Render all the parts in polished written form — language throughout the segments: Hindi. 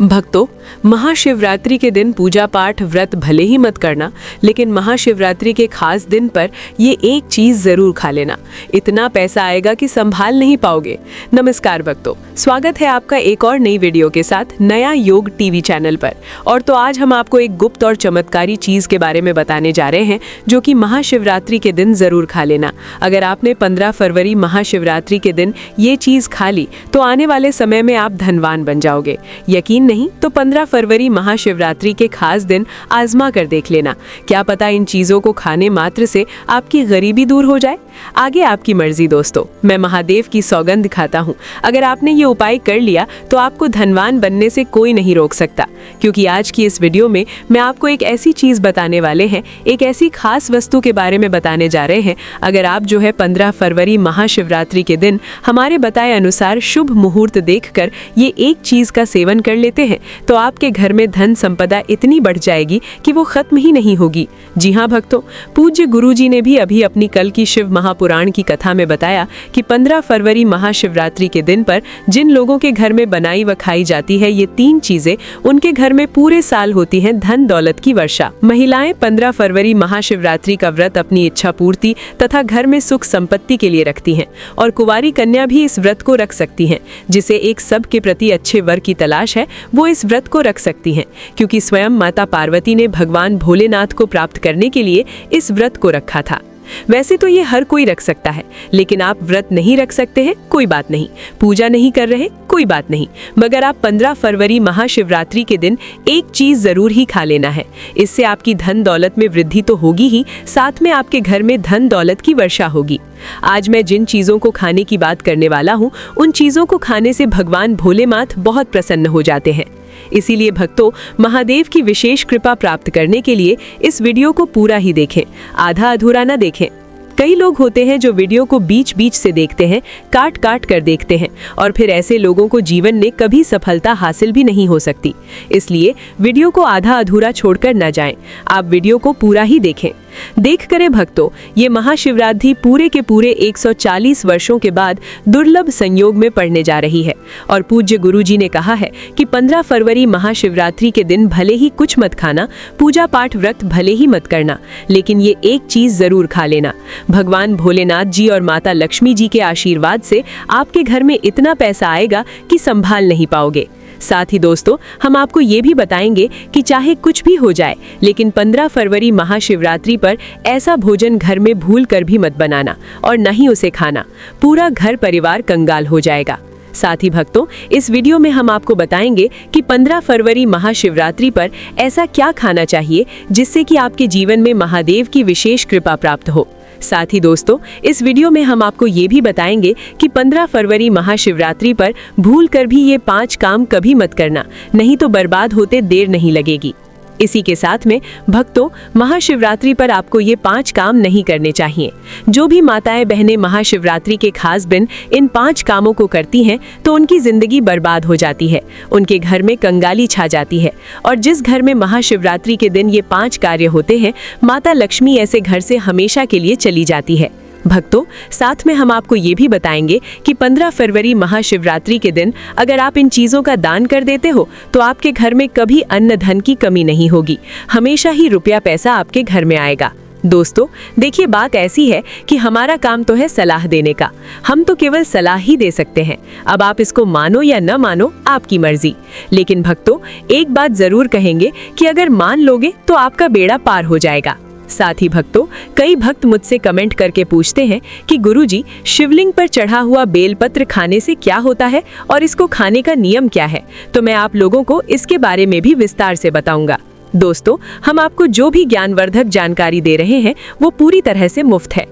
भक्तों, महाशिवरात्रि के दिन पूजा पाठ व्रत भले ही मत करना, लेकिन महाशिवरात्रि के खास दिन पर ये एक चीज जरूर खा लेना। इतना पैसा आएगा कि संभाल नहीं पाओगे। नमस्कार भक्तों, स्वागत है आपका एक और नई वीडियो के साथ नया योग टीवी चैनल पर। और तो आज हम आपको एक गुप्त और चमत्कारी चीज के बारे में बताने जा रहे हैं, जो कि महाशिवरात्रि के दिन जरूर खा लेना। अगर आपने 15 फरवरी महाशिवरात्रि के दिन ये चीज खा ली तो आने वाले समय में आप धनवान बन जाओगे। यकीन नहीं तो 15 फरवरी महाशिवरात्रि के खास दिन आजमा कर देख लेना। क्या पता इन चीजों को खाने मात्र से आपकी गरीबी दूर हो जाए। आगे आपकी मर्जी दोस्तों, मैं महादेव की सौगंध खाता हूँ, अगर आपने ये उपाय कर लिया तो आपको धनवान बनने से कोई नहीं रोक सकता। क्योंकि आज की इस वीडियो में मैं आपको एक ऐसी चीज बताने वाले हैं, एक ऐसी खास वस्तु के बारे में बताने जा रहे हैं। अगर आप जो है 15 फरवरी महाशिवरात्रि के दिन हमारे बताए अनुसार शुभ मुहूर्त देखकर ये एक चीज का सेवन कर लेते हैं तो आपके घर में धन संपदा इतनी बढ़ जाएगी कि वो खत्म ही नहीं होगी। जी हाँ भक्तों, पूज्य गुरुजी ने भी अभी अपनी कल की शिव महापुराण की कथा में बताया कि 15 फरवरी महाशिवरात्रि के दिन पर जिन लोगों के घर में बनाई व खाई जाती है ये 3 चीजें, उनके घर में पूरे साल होती है धन दौलत की वर्षा। महिलाएं 15 फरवरी महाशिवरात्रि का व्रत अपनी इच्छा पूर्ति तथा घर में सुख संपत्ति के लिए रखती हैं, और कुंवारी कन्या भी इस व्रत को रख सकती हैं। जिसे एक सब के प्रति अच्छे वर की तलाश है वो इस व्रत को रख सकती हैं, क्योंकि स्वयं माता पार्वती ने भगवान भोलेनाथ को प्राप्त करने के लिए इस व्रत को रखा था। वैसे तो ये हर कोई रख सकता है, लेकिन आप व्रत नहीं रख सकते हैं कोई बात नहीं, पूजा नहीं कर रहे कोई बात नहीं, मगर आप 15 फरवरी महाशिवरात्रि के दिन एक चीज जरूर ही खा लेना है। इससे आपकी धन दौलत में वृद्धि तो होगी ही, साथ में आपके घर में धन दौलत की वर्षा होगी। आज मैं जिन चीजों को खाने की बात करने वाला हूँ, उन चीजों को खाने से भगवान भोलेनाथ बहुत प्रसन्न हो जाते हैं। इसीलिए भक्तों, महादेव की विशेष कृपा प्राप्त करने के लिए इस वीडियो को पूरा ही देखें, आधा अधूरा न देखें। कई लोग होते हैं जो वीडियो को बीच बीच से देखते हैं, काट काट कर देखते हैं, और फिर ऐसे लोगों को जीवन में कभी सफलता हासिल भी नहीं हो सकती। इसलिए वीडियो को आधा अधूरा छोड़कर न जाएं, आप वीडियो को पूरा ही देखें। देख करें भक्तों, ये महाशिवरात्रि पूरे के पूरे 140 वर्षों के बाद दुर्लभ संयोग में पड़ने जा रही है। और पूज्य गुरुजी ने कहा है कि 15 फरवरी महाशिवरात्रि के दिन भले ही कुछ मत खाना, पूजा पाठ व्रत भले ही मत करना, लेकिन ये एक चीज जरूर खा लेना। भगवान भोलेनाथ जी और माता लक्ष्मी जी के आशीर्वाद से आपके घर में इतना पैसा आएगा कि संभाल नहीं पाओगे। साथ ही दोस्तों, हम आपको ये भी बताएंगे कि चाहे कुछ भी हो जाए, लेकिन 15 फरवरी महाशिवरात्रि पर ऐसा भोजन घर में भूल कर भी मत बनाना और न ही उसे खाना, पूरा घर परिवार कंगाल हो जाएगा। साथ ही भक्तों, इस वीडियो में हम आपको बताएंगे कि 15 फरवरी महाशिवरात्रि पर ऐसा क्या खाना चाहिए जिससे कि आपके जीवन में महादेव की विशेष कृपा प्राप्त हो। साथ ही दोस्तों, इस वीडियो में हम आपको ये भी बताएंगे कि 15 फरवरी महाशिवरात्रि पर भूल कर भी ये 5 काम कभी मत करना, नहीं तो बर्बाद होते देर नहीं लगेगी। इसी के साथ में भक्तों, महाशिवरात्रि पर आपको ये 5 काम नहीं करने चाहिए। जो भी माताएं बहनें महाशिवरात्रि के खास दिन इन 5 कामों को करती हैं तो उनकी जिंदगी बर्बाद हो जाती है, उनके घर में कंगाली छा जाती है। और जिस घर में महाशिवरात्रि के दिन ये 5 कार्य होते हैं, माता लक्ष्मी ऐसे घर से हमेशा के लिए चली जाती है। भक्तों, साथ में हम आपको ये भी बताएंगे कि 15 फरवरी महाशिवरात्रि के दिन अगर आप इन चीज़ों का दान कर देते हो तो आपके घर में कभी अन्न धन की कमी नहीं होगी, हमेशा ही रुपया पैसा आपके घर में आएगा। दोस्तों देखिए, बात ऐसी है कि हमारा काम तो है सलाह देने का, हम तो केवल सलाह ही दे सकते हैं। अब आप इसको मानो या न मानो, आपकी मर्जी। लेकिन भक्तों, एक बात जरूर कहेंगे कि अगर मान लोगे तो आपका बेड़ा पार हो जाएगा। साथ ही भक्तों, कई भक्त मुझसे कमेंट करके पूछते हैं कि गुरुजी, शिवलिंग पर चढ़ा हुआ बेलपत्र खाने से क्या होता है और इसको खाने का नियम क्या है। तो मैं आप लोगों को इसके बारे में भी विस्तार से बताऊंगा। दोस्तों, हम आपको जो भी ज्ञानवर्धक जानकारी दे रहे हैं वो पूरी तरह से मुफ्त है।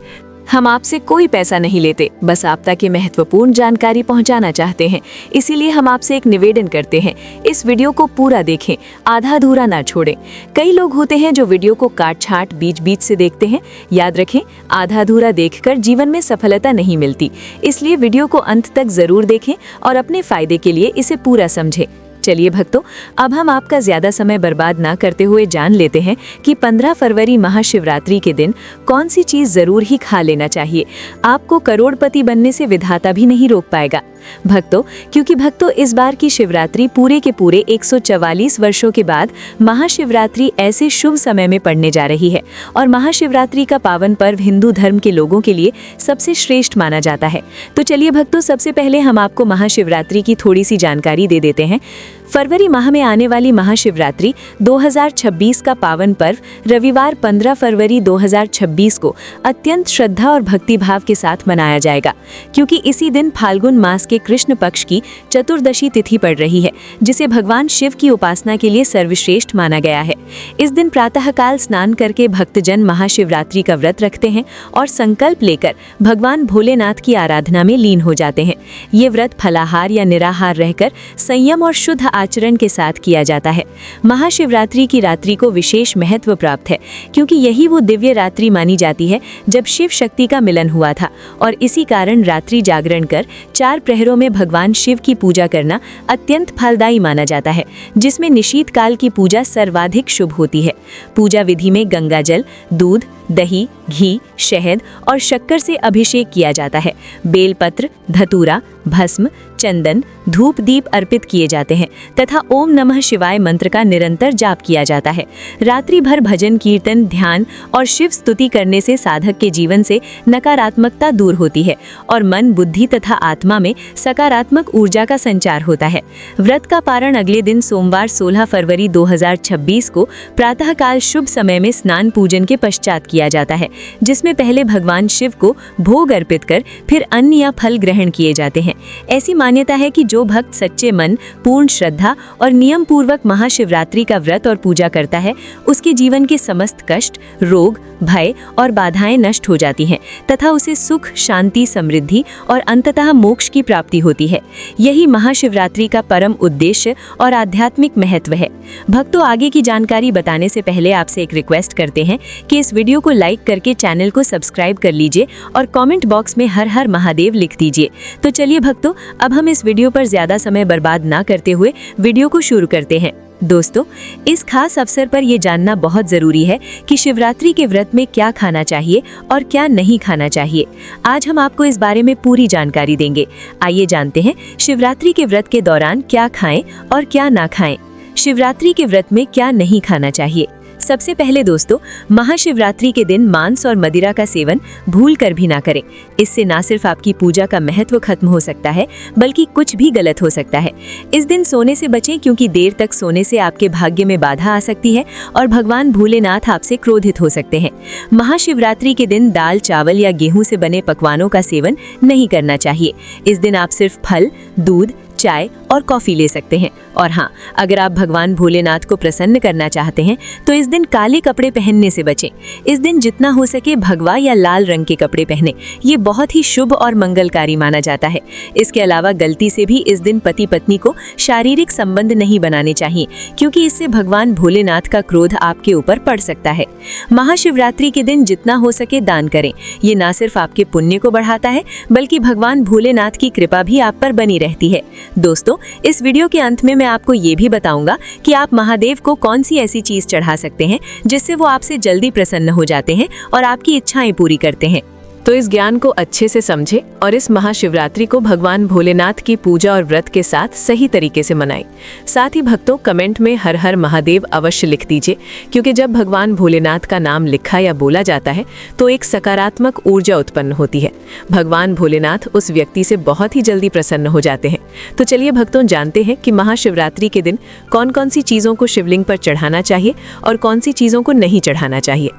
हम आपसे कोई पैसा नहीं लेते, बस आप तक ये महत्वपूर्ण जानकारी पहुंचाना चाहते हैं। इसीलिए हम आपसे एक निवेदन करते हैं, इस वीडियो को पूरा देखें, आधा अधूरा ना छोड़ें। कई लोग होते हैं जो वीडियो को काट छाट बीच बीच से देखते हैं। याद रखें, आधा अधूरा देखकर जीवन में सफलता नहीं मिलती। इसलिए वीडियो को अंत तक जरूर देखें और अपने फायदे के लिए इसे पूरा समझें। चलिए भक्तों, अब हम आपका ज्यादा समय बर्बाद ना करते हुए जान लेते हैं कि 15 फरवरी महाशिवरात्रि के दिन कौन सी चीज जरूर ही खा लेना चाहिए। आपको करोड़पति बनने से विधाता भी नहीं रोक पाएगा। भक्तों, क्योंकि भक्तों इस बार की शिवरात्रि पूरे के पूरे 144 वर्षों के बाद महाशिवरात्रि ऐसे शुभ समय में पड़ने जा रही है और महाशिवरात्रि का पावन पर्व हिंदू धर्म के लोगों के लिए सबसे श्रेष्ठ माना जाता है। तो चलिए भक्तों, सबसे पहले हम आपको महाशिवरात्रि की थोड़ी सी जानकारी दे देते हैं। फरवरी माह में आने वाली महाशिवरात्रि 2026 का पावन पर्व रविवार 15 फरवरी 2026 को अत्यंत श्रद्धा और भक्ति भाव के साथ मनाया जाएगा, क्योंकि इसी दिन फाल्गुन मास के कृष्ण पक्ष की चतुर्दशी तिथि पड़ रही है, जिसे भगवान शिव की उपासना के लिए सर्वश्रेष्ठ माना गया है। इस दिन प्रातःकाल स्नान करके भक्तजन महाशिवरात्रि का व्रत रखते हैं और संकल्प लेकर भगवान भोलेनाथ की आराधना में लीन हो जाते हैं। ये व्रत फलाहार या निराहार रहकर संयम और शुद्ध आचरण के साथ किया जाता है। महाशिवरात्रि की रात्रि को विशेष महत्व प्राप्त है, क्योंकि यही वो दिव्य रात्रि मानी जाती है जब शिव शक्ति का मिलन हुआ था, और इसी कारण रात्रि जागरण कर 4 प्रहरों में भगवान शिव की पूजा करना अत्यंत फलदायी माना जाता है, जिसमें निशीत काल की पूजा सर्वाधिक शुभ होती है। पूजा विधि में गंगा जल, दूध, दही, घी, शहद और शक्कर से अभिषेक किया जाता है। बेलपत्र, धतूरा, भस्म, चंदन, धूप दीप अर्पित किए जाते हैं तथा ओम नमः शिवाय मंत्र का निरंतर जाप किया जाता है। रात्रि भर भजन, कीर्तन, ध्यान और शिव स्तुति करने से साधक के जीवन से नकारात्मकता दूर होती है और मन, बुद्धि तथा आत्मा में सकारात्मक ऊर्जा का संचार होता है। व्रत का पारण अगले दिन सोमवार 16 फरवरी 2026 को प्रातःकाल शुभ समय में स्नान पूजन के पश्चात किया जाता है, जिसमें पहले भगवान शिव को भोग अर्पित कर फिर अन्न या फल ग्रहण किए जाते हैं। ऐसी मान्यता है कि जो भक्त सच्चे मन, पूर्ण श्रद्धा और नियम पूर्वक महाशिवरात्रि का व्रत और पूजा करता है, उसके जीवन के समस्त कष्ट, रोग, भय और बाधाएं नष्ट हो जाती हैं तथा उसे सुख, शांति, समृद्धि और अंततः मोक्ष की प्राप्ति होती है। यही महाशिवरात्रि का परम उद्देश्य और आध्यात्मिक महत्व है। भक्तों, आगे की जानकारी बताने से पहले आपसे एक रिक्वेस्ट करते हैं कि इस वीडियो को लाइक करके चैनल को सब्सक्राइब कर लीजिए और कमेंट बॉक्स में हर हर महादेव लिख दीजिए। तो चलिए भक्तों, अब हम इस वीडियो पर ज्यादा समय बर्बाद ना करते हुए वीडियो को शुरू करते हैं। दोस्तों, इस खास अवसर पर यह जानना बहुत जरूरी है कि शिवरात्रि के व्रत में क्या खाना चाहिए और क्या नहीं खाना चाहिए। आज हम आपको इस बारे में पूरी जानकारी देंगे। आइए जानते हैं शिवरात्रि के व्रत के दौरान क्या खाएं और क्या ना खाएं। शिवरात्रि के व्रत में क्या नहीं खाना चाहिए। सबसे पहले दोस्तों, महाशिवरात्रि के दिन मांस और मदिरा का सेवन भूल कर भी ना करें। इससे ना सिर्फ आपकी पूजा का महत्व खत्म हो सकता है, बल्कि कुछ भी गलत हो सकता है। इस दिन सोने से बचें, क्योंकि देर तक सोने से आपके भाग्य में बाधा आ सकती है और भगवान भोलेनाथ आपसे क्रोधित हो सकते हैं। महाशिवरात्रि के दिन दाल, चावल या गेहूं से बने पकवानों का सेवन नहीं करना चाहिए। इस दिन आप सिर्फ फल, दूध, चाय और कॉफी ले सकते हैं। और हाँ, अगर आप भगवान भोलेनाथ को प्रसन्न करना चाहते हैं तो इस दिन काले कपड़े पहनने से बचें। इस दिन जितना हो सके भगवा या लाल रंग के कपड़े पहने। ये बहुत ही शुभ और मंगलकारी माना जाता है। इसके अलावा गलती से भी इस दिन पति पत्नी को शारीरिक संबंध नहीं बनाने चाहिए, क्योंकि इससे भगवान भोलेनाथ का क्रोध आपके ऊपर पड़ सकता है। महाशिवरात्रि के दिन जितना हो सके दान करें। ये ना सिर्फ आपके पुण्य को बढ़ाता है, बल्कि भगवान भोलेनाथ की कृपा भी आप पर बनी रहती है। दोस्तों, इस वीडियो के अंत में मैं आपको ये भी बताऊंगा कि आप महादेव को कौन सी ऐसी चीज चढ़ा सकते हैं जिससे वो आपसे जल्दी प्रसन्न हो जाते हैं और आपकी इच्छाएं पूरी करते हैं। तो इस ज्ञान को अच्छे से समझें और इस महाशिवरात्रि को भगवान भोलेनाथ की पूजा और व्रत के साथ सही तरीके से मनाएं। साथ ही भक्तों, कमेंट में हर हर महादेव अवश्य लिख दीजिए, क्योंकि जब भगवान भोलेनाथ का नाम लिखा या बोला जाता है तो एक सकारात्मक ऊर्जा उत्पन्न होती है। भगवान भोलेनाथ उस व्यक्ति से बहुत ही जल्दी प्रसन्न हो जाते हैं। तो चलिए भक्तों, जानते हैं कि महाशिवरात्रि के दिन कौन कौन सी चीज़ों को शिवलिंग पर चढ़ाना चाहिए और कौन सी चीज़ों को नहीं चढ़ाना चाहिए।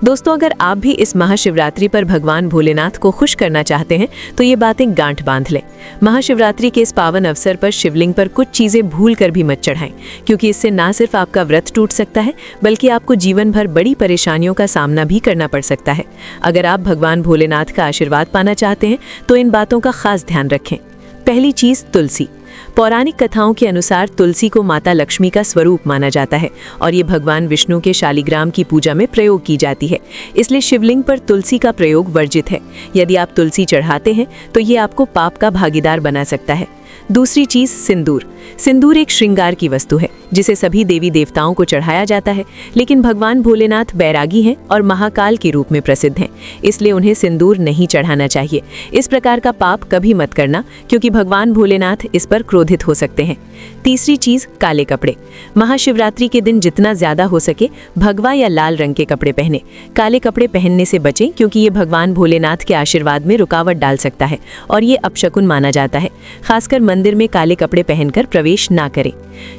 दोस्तों, अगर आप भी इस महाशिवरात्रि पर भगवान भोलेनाथ को खुश करना चाहते हैं तो ये बातें गांठ बांध लें। महाशिवरात्रि के इस पावन अवसर पर शिवलिंग पर कुछ चीजें भूल कर भी मत चढ़ाएं, क्योंकि इससे ना सिर्फ आपका व्रत टूट सकता है, बल्कि आपको जीवन भर बड़ी परेशानियों का सामना भी करना पड़ सकता है। अगर आप भगवान भोलेनाथ का आशीर्वाद पाना चाहते हैं तो इन बातों का खास ध्यान रखें। पहली चीज, तुलसी। पौराणिक कथाओं के अनुसार तुलसी को माता लक्ष्मी का स्वरूप माना जाता है और ये भगवान विष्णु के शालिग्राम की पूजा में प्रयोग की जाती है। इसलिए शिवलिंग पर तुलसी का प्रयोग वर्जित है। यदि आप तुलसी चढ़ाते हैं तो ये आपको पाप का भागीदार बना सकता है। दूसरी चीज सिंदूर। सिंदूर एक श्रृंगार की वस्तु है जिसे सभी देवी देवताओं को चढ़ाया जाता है, लेकिन भगवान भोलेनाथ बैरागी हैं और महाकाल के रूप में प्रसिद्ध हैं, इसलिए उन्हें सिंदूर नहीं चढ़ाना चाहिए। इस प्रकार का पाप कभी मत करना, क्योंकि भगवान भोलेनाथ इस पर क्रोधित हो सकते हैं। तीसरी चीज काले कपड़े। महाशिवरात्रि के दिन जितना ज्यादा हो सके भगवा या लाल रंग के कपड़े पहने। काले कपड़े पहनने से बचें, क्योंकि ये भगवान भोलेनाथ के आशीर्वाद में रुकावट डाल सकता है और ये अपशकुन माना जाता है। खासकर मंदिर में काले कपड़े पहनकर प्रवेश ना करें।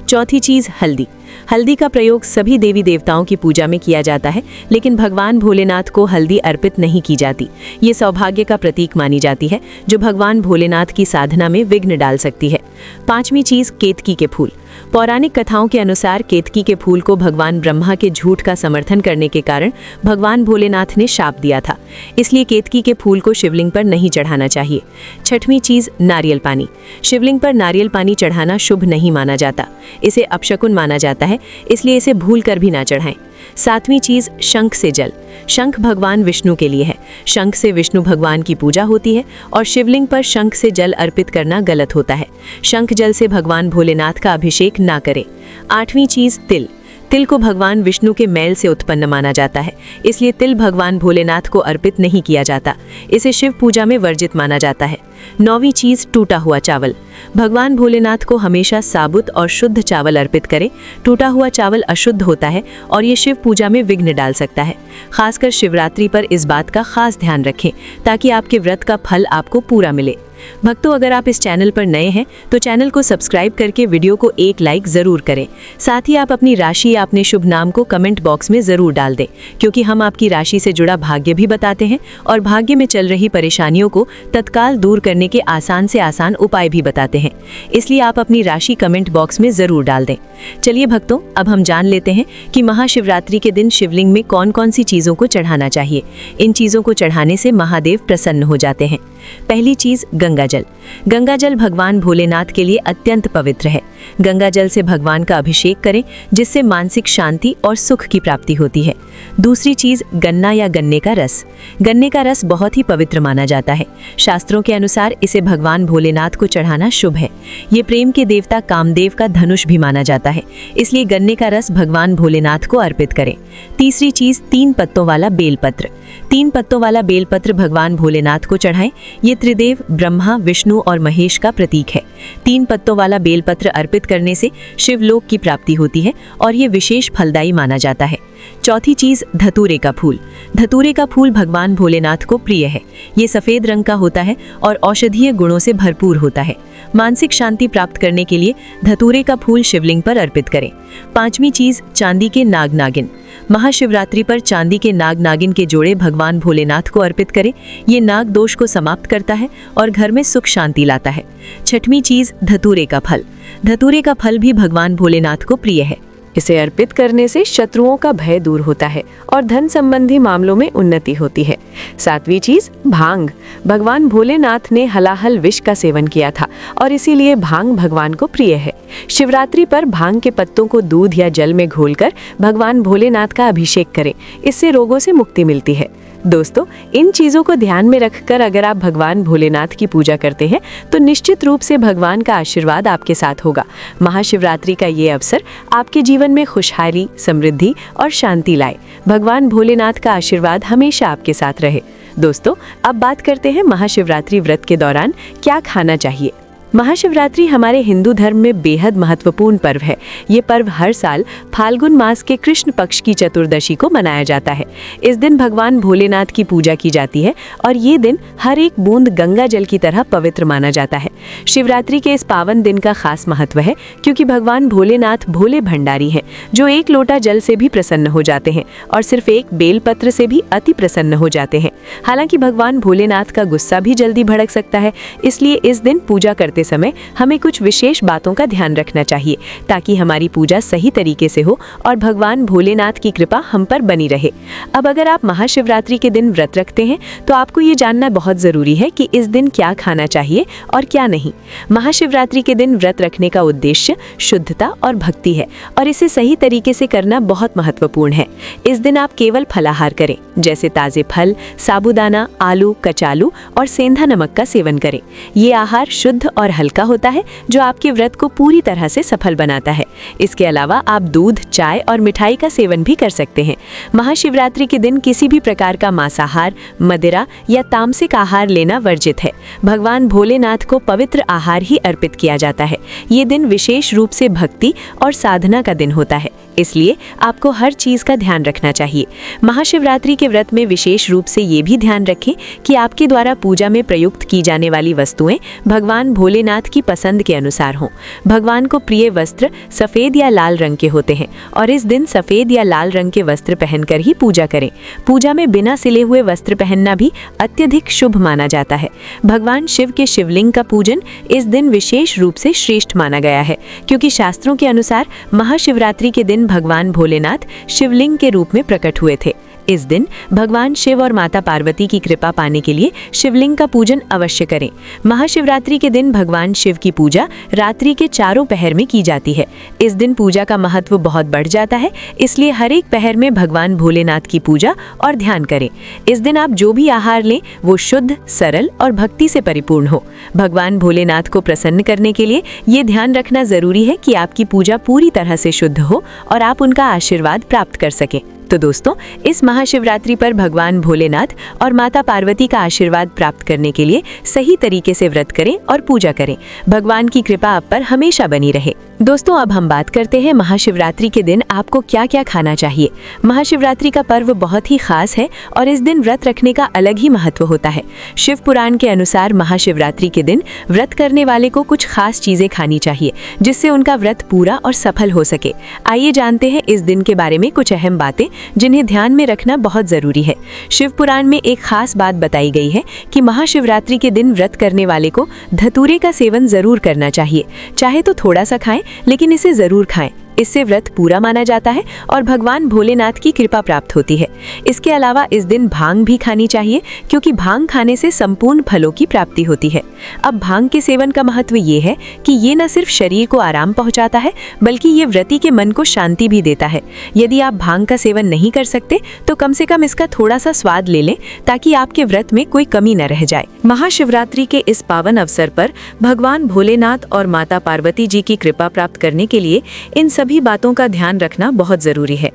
चौथी चीज हल्दी। हल्दी का प्रयोग सभी देवी देवताओं की पूजा में किया जाता है, लेकिन भगवान भोलेनाथ को हल्दी अर्पित नहीं की जाती। ये सौभाग्य का प्रतीक मानी जाती है, जो भगवान भोलेनाथ की साधना में विघ्न डाल सकती है। पांचवी चीज केतकी के फूल। पौराणिक कथाओं के अनुसार केतकी के फूल को भगवान ब्रह्मा के झूठ का समर्थन करने के कारण भगवान भोलेनाथ ने शाप दिया था, इसलिए केतकी के फूल को शिवलिंग पर नहीं चढ़ाना चाहिए। छठवीं चीज नारियल पानी। शिवलिंग पर नारियल पानी चढ़ाना शुभ नहीं माना जाता, इसे अपशकुन माना जाता है, इसलिए इसे भूल कर भी ना चढ़ाएं। सातवीं चीज शंख से जल। शंख भगवान विष्णु के लिए है। शंख से विष्णु भगवान की पूजा होती है और शिवलिंग पर शंख से जल अर्पित करना गलत होता है। शंख जल से भगवान भोलेनाथ का अभिषेक ना करें। आठवीं चीज तिल। तिल को भगवान विष्णु के मैल से उत्पन्न माना जाता है, इसलिए तिल भगवान भोलेनाथ को अर्पित नहीं किया जाता, इसे शिव पूजा में वर्जित माना जाता है। नौवीं चीज टूटा हुआ चावल। भगवान भोलेनाथ को हमेशा साबुत और शुद्ध चावल अर्पित करें। टूटा हुआ चावल अशुद्ध होता है और ये शिव पूजा में विघ्न डाल सकता है। खासकर शिवरात्रि पर इस बात का खास ध्यान रखें, ताकि आपके व्रत का फल आपको पूरा मिले। भक्तों, अगर आप इस चैनल पर नए हैं तो चैनल को सब्सक्राइब करके वीडियो को एक लाइक जरूर करें। साथ ही आप अपनी राशि या अपने शुभ नाम को कमेंट बॉक्स में जरूर डाल दें, क्योंकि हम आपकी राशि से जुड़ा भाग्य भी बताते हैं और भाग्य में चल रही परेशानियों को तत्काल दूर करने के आसान से आसान उपाय भी बताते हैं, इसलिए आप अपनी राशि कमेंट बॉक्स में जरूर डाल दें। चलिए भक्तों, अब हम जान लेते हैं कि महाशिवरात्रि के दिन शिवलिंग में कौन कौन सी चीजों को चढ़ाना चाहिए। इन चीजों को चढ़ाने से महादेव प्रसन्न हो जाते हैं। पहली चीज गंगा जल। गंगा जल भगवान भोलेनाथ के लिए अत्यंत पवित्र है। गंगा जल से भगवान का अभिषेक करें, जिससे मानसिक शांति और सुख की प्राप्ति होती है। दूसरी चीज गन्ना या गन्ने का रस। गन्ने का रस बहुत ही पवित्र माना जाता है। शास्त्रों के अनुसार इसे भगवान भोलेनाथ को चढ़ाना शुभ है। ये प्रेम के देवता कामदेव का धनुष भी माना जाता है, इसलिए गन्ने का रस भगवान भोलेनाथ को अर्पित करें। तीसरी चीज 3 पत्तों वाला बेलपत्र। 3 पत्तों वाला बेलपत्र भगवान भोलेनाथ को चढ़ाएं। ये त्रिदेव ब्रह्मा, विष्णु और महेश का प्रतीक है। 3 पत्तों वाला बेलपत्र अर्पित करने से शिवलोक की प्राप्ति होती है और ये विशेष फलदायी माना जाता है। चौथी चीज धतूरे का फूल। धतूरे का फूल भगवान भोलेनाथ को प्रिय है। ये सफेद रंग का होता है और औषधीय गुणों से भरपूर होता है। मानसिक शांति प्राप्त करने के लिए धतूरे का फूल शिवलिंग पर अर्पित करें। पांचवी चीज चांदी के नाग नागिन। महाशिवरात्रि पर चांदी के नाग नागिन के जोड़े भगवान भोलेनाथ को अर्पित करें। ये नाग दोष को समाप्त करता है और घर में सुख शांति लाता है। छठवीं चीज धतूरे का फल। धतूरे का फल भी भगवान भोलेनाथ को प्रिय है। इसे अर्पित करने से शत्रुओं का भय दूर होता है और धन संबंधी मामलों में उन्नति होती है। सातवीं चीज भांग। भगवान भोलेनाथ ने हलाहल विष का सेवन किया था और इसीलिए भांग भगवान को प्रिय है। शिवरात्रि पर भांग के पत्तों को दूध या जल में घोलकर भगवान भोलेनाथ का अभिषेक करें, इससे रोगों से मुक्ति मिलती है। दोस्तों, इन चीजों को ध्यान में रखकर अगर आप भगवान भोलेनाथ की पूजा करते हैं तो निश्चित रूप से भगवान का आशीर्वाद आपके साथ होगा। महाशिवरात्रि का ये अवसर आपके जीवन में खुशहाली, समृद्धि और शांति लाए। भगवान भोलेनाथ का आशीर्वाद हमेशा आपके साथ रहे। दोस्तों, अब बात करते हैं महाशिवरात्रि व्रत के दौरान क्या खाना चाहिए। महाशिवरात्रि हमारे हिंदू धर्म में बेहद महत्वपूर्ण पर्व है। ये पर्व हर साल फाल्गुन मास के कृष्ण पक्ष की चतुर्दशी को मनाया जाता है। इस दिन भगवान भोलेनाथ की पूजा की जाती है और ये दिन हर एक बूंद गंगा जल की तरह पवित्र माना जाता है। शिवरात्रि के इस पावन दिन का खास महत्व है, क्योंकि भगवान भोलेनाथ भोले भंडारी हैं, जो एक लोटा जल से भी प्रसन्न हो जाते हैं और सिर्फ एक बेलपत्र से भी अति प्रसन्न हो जाते हैं। हालांकि भगवान भोलेनाथ का गुस्सा भी जल्दी भड़क सकता है, इसलिए इस दिन पूजा करते समय हमें कुछ विशेष बातों का ध्यान रखना चाहिए, ताकि हमारी पूजा सही तरीके से हो और भगवान भोलेनाथ की कृपा हम पर बनी रहे। अब अगर आप महाशिवरात्रि के दिन व्रत रखते हैं तो आपको ये जानना बहुत जरूरी है कि इस दिन क्या खाना चाहिए और क्या नहीं। महाशिवरात्रि के दिन व्रत रखने का उद्देश्य शुद्धता और भक्ति है और इसे सही तरीके से करना बहुत महत्वपूर्ण है। इस दिन आप केवल फलाहार करें, जैसे ताजे फल, साबूदाना, आलू, कचालू और सेंधा नमक का सेवन करें। ये आहार शुद्ध और और हल्का होता है, जो आपके व्रत को पूरी तरह से सफल बनाता है। इसके अलावा आप दूध, चाय और मिठाई का सेवन भी कर सकते हैं। महाशिवरात्रि के दिन किसी भी प्रकार का मांसाहार, मदिरा या तामसिक आहार लेना वर्जित है। भगवान भोलेनाथ को पवित्र आहार ही अर्पित किया जाता है। ये दिन विशेष रूप से भक्ति और साधना का दिन होता है, इसलिए आपको हर चीज का ध्यान रखना चाहिए। महाशिवरात्रि के व्रत में विशेष रूप से ये भी ध्यान रखें कि आपके द्वारा पूजा में प्रयुक्त की जाने वाली वस्तुएं भगवान भोलेनाथ की पसंद के अनुसार हों। भगवान को प्रिय वस्त्र सफेद या लाल रंग के होते हैं और इस दिन सफेद या लाल रंग के वस्त्र पहनकर ही पूजा करें। पूजा में बिना सिले हुए वस्त्र पहनना भी अत्यधिक शुभ माना जाता है। भगवान शिव के शिवलिंग का पूजन इस दिन विशेष रूप से श्रेष्ठ माना गया है, क्योंकि शास्त्रों के अनुसार महाशिवरात्रि के दिन भगवान भोलेनाथ शिवलिंग के रूप में प्रकट हुए थे। इस दिन भगवान शिव और माता पार्वती की कृपा पाने के लिए शिवलिंग का पूजन अवश्य करें। महाशिवरात्रि के दिन भगवान शिव की पूजा रात्रि के चारों पहर में की जाती है। इस दिन पूजा का महत्व बहुत बढ़ जाता है, इसलिए हर एक पहर में भगवान भोलेनाथ की पूजा और ध्यान करें। इस दिन आप जो भी आहार लें वो शुद्ध, सरल और भक्ति से परिपूर्ण हो। भगवान भोलेनाथ को प्रसन्न करने के लिए ये ध्यान रखना जरूरी है कि आपकी पूजा पूरी तरह से शुद्ध हो और आप उनका आशीर्वाद प्राप्त कर सकें। तो दोस्तों, इस महाशिवरात्रि पर भगवान भोलेनाथ और माता पार्वती का आशीर्वाद प्राप्त करने के लिए सही तरीके से व्रत करें और पूजा करें। भगवान की कृपा आप पर हमेशा बनी रहे। दोस्तों, अब हम बात करते हैं महाशिवरात्रि के दिन आपको क्या क्या खाना चाहिए। महाशिवरात्रि का पर्व बहुत ही खास है और इस दिन व्रत रखने का अलग ही महत्व होता है। शिव पुराण के अनुसार महाशिवरात्रि के दिन व्रत करने वाले को कुछ खास चीजें खानी चाहिए, जिससे उनका व्रत पूरा और सफल हो सके। आइए जानते हैं इस दिन के बारे में कुछ अहम बातें जिन्हें ध्यान में रखना बहुत जरूरी है। शिव पुराण में एक खास बात बताई गई है कि महाशिवरात्रि के दिन व्रत करने वाले को धतूरे का सेवन जरूर करना चाहिए। चाहे तो थोड़ा सा खाएं, लेकिन इसे जरूर खाएं। इससे व्रत पूरा माना जाता है और भगवान भोलेनाथ की कृपा प्राप्त होती है। इसके अलावा इस दिन भांग भी खानी चाहिए, क्योंकि भांग खाने से संपूर्ण फलों की प्राप्ति होती है। अब भांग के सेवन का महत्व ये है कि ये न सिर्फ शरीर को आराम पहुंचाता है, बल्कि ये व्रती के मन को शांति भी देता है। यदि आप भांग का सेवन नहीं कर सकते तो कम से कम इसका थोड़ा सा स्वाद ले लें, ताकि आपके व्रत में कोई कमी न रह जाए। महाशिवरात्रि के इस पावन अवसर पर भगवान भोलेनाथ और माता पार्वती जी की कृपा प्राप्त करने के लिए इन सभी बातों का ध्यान रखना बहुत जरूरी है।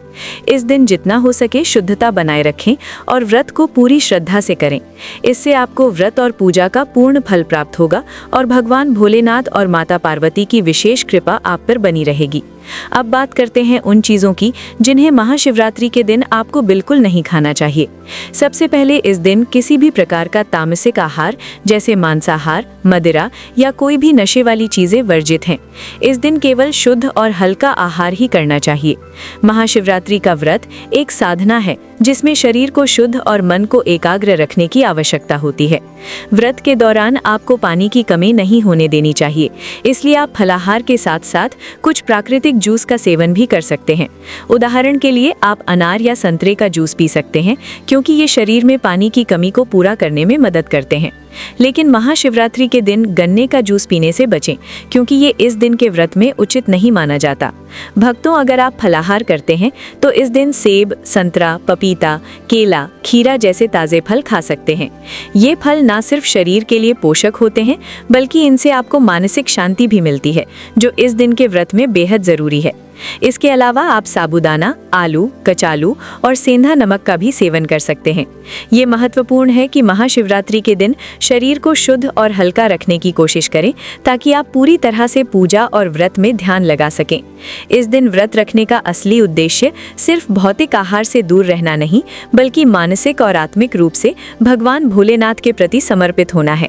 इस दिन जितना हो सके शुद्धता बनाए रखें और व्रत को पूरी श्रद्धा से करें। इससे आपको व्रत और पूजा का पूर्ण फल प्राप्त होगा और भगवान भोलेनाथ और माता पार्वती की विशेष कृपा आप पर बनी रहेगी। अब बात करते हैं उन चीज़ों की जिन्हें महाशिवरात्रि के दिन आपको बिल्कुल नहीं खाना चाहिए। सबसे पहले इस दिन किसी भी प्रकार का तामसिक आहार जैसे मांसाहार, मदिरा या कोई भी नशे वाली चीज़ें वर्जित हैं। इस दिन केवल शुद्ध और हल्का आहार ही करना चाहिए। महाशिवरात्रि का व्रत एक साधना है जिसमें शरीर को शुद्ध और मन को एकाग्र रखने की आवश्यकता होती है। व्रत के दौरान आपको पानी की कमी नहीं होने देनी चाहिए, इसलिए आप फलाहार के साथ साथ कुछ प्राकृतिक जूस का सेवन भी कर सकते हैं। उदाहरण के लिए आप अनार या संतरे का जूस पी सकते हैं, क्योंकि ये शरीर में पानी की कमी को पूरा करने में मदद करते हैं। लेकिन महाशिवरात्रि के दिन गन्ने का जूस पीने से बचें, क्योंकि ये इस दिन के व्रत में उचित नहीं माना जाता। भक्तों, अगर आप फलाहार करते हैं तो इस दिन सेब, संतरा, पपीता, केला, खीरा जैसे ताज़े फल खा सकते हैं। ये फल ना सिर्फ शरीर के लिए पोषक होते हैं, बल्कि इनसे आपको मानसिक शांति भी मिलती है, जो इस दिन के व्रत में बेहद ज़रूरी है। इसके अलावा आप साबूदाना, आलू, कचालू और सेंधा नमक का भी सेवन कर सकते हैं। ये महत्वपूर्ण है कि महाशिवरात्रि के दिन शरीर को शुद्ध और हल्का रखने की कोशिश करें, ताकि आप पूरी तरह से पूजा और व्रत में ध्यान लगा सकें। इस दिन व्रत रखने का असली उद्देश्य सिर्फ भौतिक आहार से दूर रहना नहीं, बल्कि मानसिक और आत्मिक रूप से भगवान भोलेनाथ के प्रति समर्पित होना है।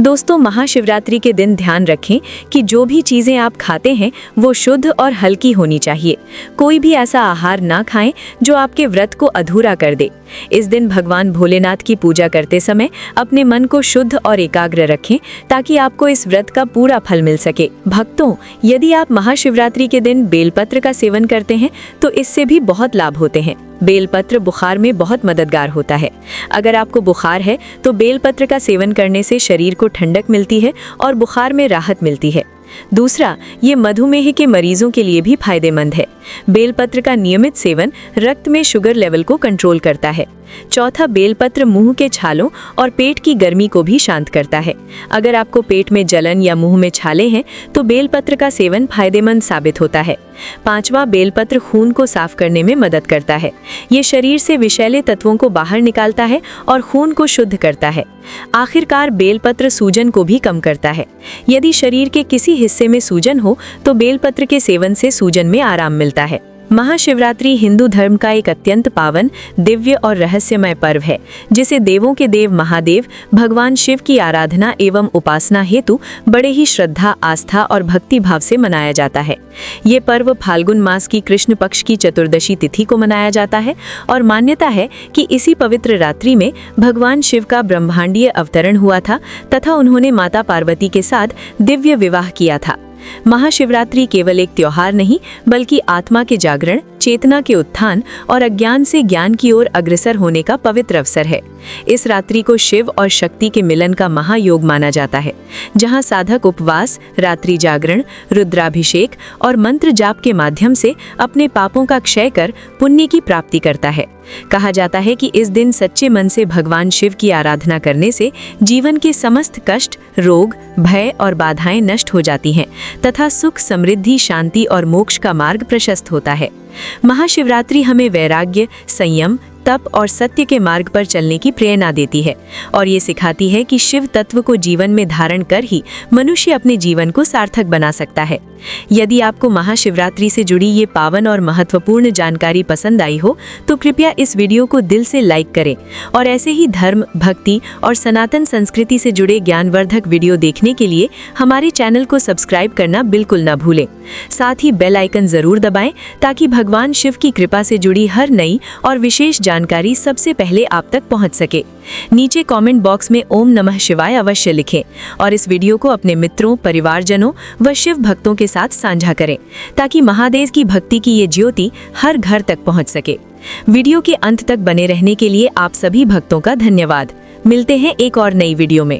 दोस्तों, महाशिवरात्रि के दिन ध्यान रखें कि जो भी चीज़ें आप खाते हैं वो शुद्ध और हल्की होनी चाहिए। कोई भी ऐसा आहार ना खाएं जो आपके व्रत को अधूरा कर दे। इस दिन भगवान भोलेनाथ की पूजा करते समय अपने मन को शुद्ध और एकाग्र रखें, ताकि आपको इस व्रत का पूरा फल मिल सके। भक्तों, यदि आप महाशिवरात्रि के दिन बेलपत्र का सेवन करते हैं तो इससे भी बहुत लाभ होते हैं। बेलपत्र बुखार में बहुत मददगार होता है। अगर आपको बुखार है तो बेलपत्र का सेवन करने से शरीर को ठंडक मिलती है और बुखार में राहत मिलती है। दूसरा, ये मधुमेह के मरीजों के लिए भी फायदेमंद है। बेलपत्र का नियमित सेवन रक्त में शुगर लेवल को कंट्रोल करता है। चौथा, बेलपत्र मुंह के छालों और पेट की गर्मी को भी शांत करता है। अगर आपको पेट में जलन या मुंह में छाले हैं तो बेलपत्र का सेवन फायदेमंद साबित होता है। पांचवा, बेलपत्र खून को साफ करने में मदद करता है। ये शरीर से विषैले तत्वों को बाहर निकालता है और खून को शुद्ध करता है। आखिरकार, बेलपत्र सूजन को भी कम करता है। यदि शरीर के किसी हिस्से में सूजन हो तो बेलपत्र के सेवन से सूजन में आराम मिलता है। महाशिवरात्रि हिंदू धर्म का एक अत्यंत पावन, दिव्य और रहस्यमय पर्व है, जिसे देवों के देव महादेव भगवान शिव की आराधना एवं उपासना हेतु बड़े ही श्रद्धा, आस्था और भक्ति भाव से मनाया जाता है। ये पर्व फाल्गुन मास की कृष्ण पक्ष की चतुर्दशी तिथि को मनाया जाता है और मान्यता है कि इसी पवित्र रात्रि में भगवान शिव का ब्रह्मांडीय अवतरण हुआ था तथा उन्होंने माता पार्वती के साथ दिव्य विवाह किया था। महाशिवरात्रि केवल एक त्योहार नहीं बल्कि आत्मा के जागरण, चेतना के उत्थान और अज्ञान से ज्ञान की ओर अग्रसर होने का पवित्र अवसर है। इस रात्रि को शिव और शक्ति के मिलन का महायोग माना जाता है, जहां साधक उपवास, रात्रि जागरण, रुद्राभिषेक और मंत्र जाप के माध्यम से अपने पापों का क्षय कर पुण्य की प्राप्ति करता है। कहा जाता है कि इस दिन सच्चे मन से भगवान शिव की आराधना करने से जीवन के समस्त कष्ट, रोग, भय और बाधाएं नष्ट हो जाती हैं तथा सुख, समृद्धि, शांति और मोक्ष का मार्ग प्रशस्त होता है। महाशिवरात्रि हमें वैराग्य, संयम, तप और सत्य के मार्ग पर चलने की प्रेरणा देती है और ये सिखाती है कि शिव तत्व को जीवन में धारण कर ही मनुष्य अपने जीवन को सार्थक बना सकता है। यदि आपको महाशिवरात्रि से जुड़ी ये पावन और महत्वपूर्ण जानकारी पसंद आई हो तो कृपया इस वीडियो को दिल से लाइक करें और ऐसे ही धर्म, भक्ति और सनातन संस्कृति से जुड़े ज्ञानवर्धक वीडियो देखने के लिए हमारे चैनल को सब्सक्राइब करना बिल्कुल न भूलें। साथ ही बेल आइकन जरूर दबाएं ताकि भगवान शिव की कृपा से जुड़ी हर नई और विशेष जानकारी सबसे पहले आप तक पहुंच सके। नीचे कमेंट बॉक्स में ओम नमः शिवाय अवश्य लिखें और इस वीडियो को अपने मित्रों, परिवारजनों व शिव भक्तों के साथ साझा करें ताकि महादेव की भक्ति की ये ज्योति हर घर तक पहुंच सके। वीडियो के अंत तक बने रहने के लिए आप सभी भक्तों का धन्यवाद। मिलते हैं एक और नई वीडियो में।